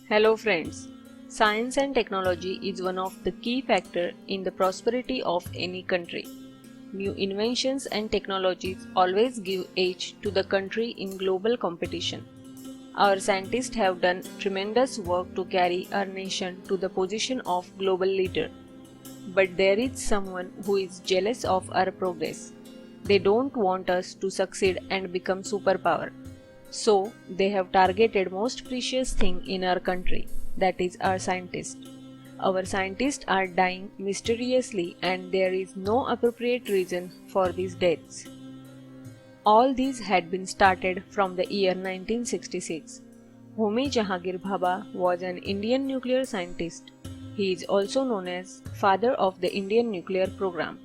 Hello friends. Science and technology is one of the key factors in the prosperity of any country. New inventions and technologies always give edge to the country in global competition. Our scientists have done tremendous work to carry our nation to the position of global leader. But there is someone who is jealous of our progress. They don't want us to succeed and become superpower. So, they have targeted most precious thing in our country, that is our scientists. Our scientists are dying mysteriously and there is no appropriate reason for these deaths. All these had been started from the year 1966. Homi Jahangir Bhabha was an Indian nuclear scientist. He is also known as father of the Indian nuclear program.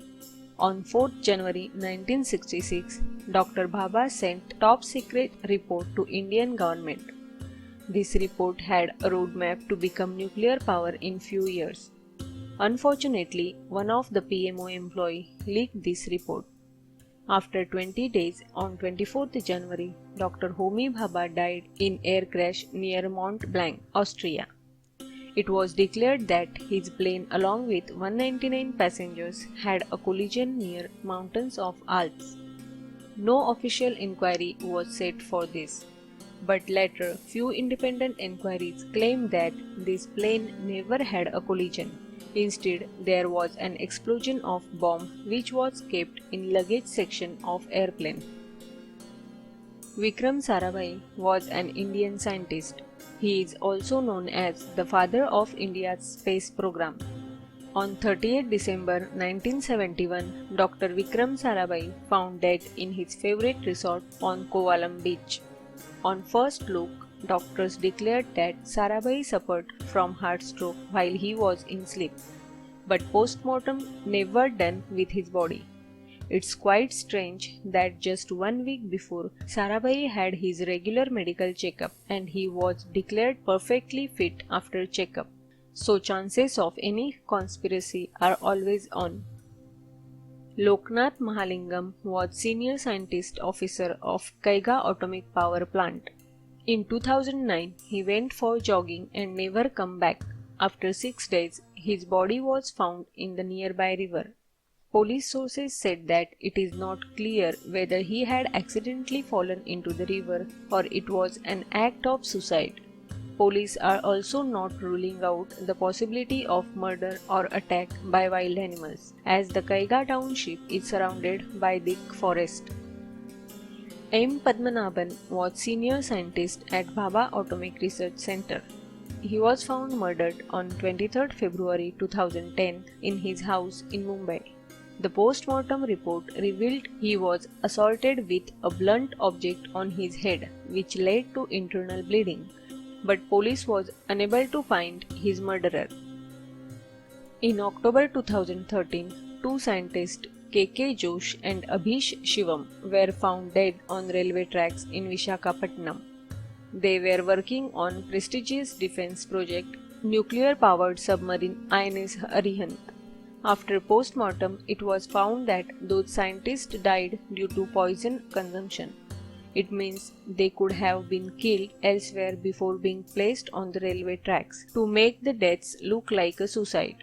On 4th January 1966, Dr. Bhabha sent top secret report to Indian government. This report had a roadmap to become nuclear power in few years. Unfortunately, one of the PMO employee leaked this report. After 20 days, on 24th January, Dr. Homi Bhabha died in air crash near Mont Blanc, Austria. It was declared that his plane along with 199 passengers had a collision near mountains of Alps. No official inquiry was set for this, but later few independent inquiries claimed that this plane never had a collision. Instead, there was an explosion of bomb which was kept in luggage section of airplane. Vikram Sarabhai was an Indian scientist. He is also known as the father of India's space program. On 30th December 1971, Dr. Vikram Sarabhai found dead in his favorite resort on Kovalam beach. On first look, doctors declared that Sarabhai suffered from heart stroke while he was in sleep, but post-mortem never done with his body. It's quite strange that just 1 week before, Sarabhai had his regular medical checkup and he was declared perfectly fit after checkup. So chances of any conspiracy are always on. Loknath Mahalingam was senior scientist officer of Kaiga Atomic Power Plant. In 2009, he went for jogging and never come back. After 6 days, his body was found in the nearby river. Police sources said that it is not clear whether he had accidentally fallen into the river or it was an act of suicide. Police are also not ruling out the possibility of murder or attack by wild animals, as the Kaiga township is surrounded by thick forest. M. Padmanabhan was senior scientist at Bhabha Atomic Research Center. He was found murdered on 23 February 2010 in his house in Mumbai. The post-mortem report revealed he was assaulted with a blunt object on his head, which led to internal bleeding, but police was unable to find his murderer. In October 2013, two scientists, K.K. Josh and Abhish Shivam, were found dead on railway tracks in Visakhapatnam. They were working on prestigious defense project, nuclear-powered submarine INS Arihant. After post-mortem, it was found that those scientists died due to poison consumption. It means they could have been killed elsewhere before being placed on the railway tracks to make the deaths look like a suicide.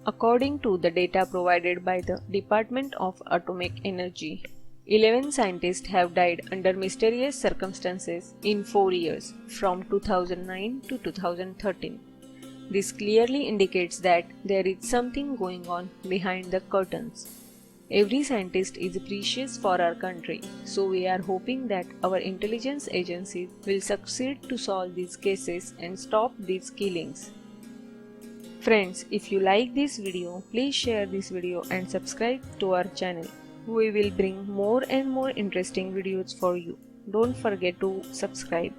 According to the data provided by the Department of Atomic Energy, 11 scientists have died under mysterious circumstances in 4 years, from 2009 to 2013. This clearly indicates that there is something going on behind the curtains. Every scientist is precious for our country, so we are hoping that our intelligence agencies will succeed to solve these cases and stop these killings. Friends, if you like this video, please share this video and subscribe to our channel. We will bring more and more interesting videos for you. Don't forget to subscribe.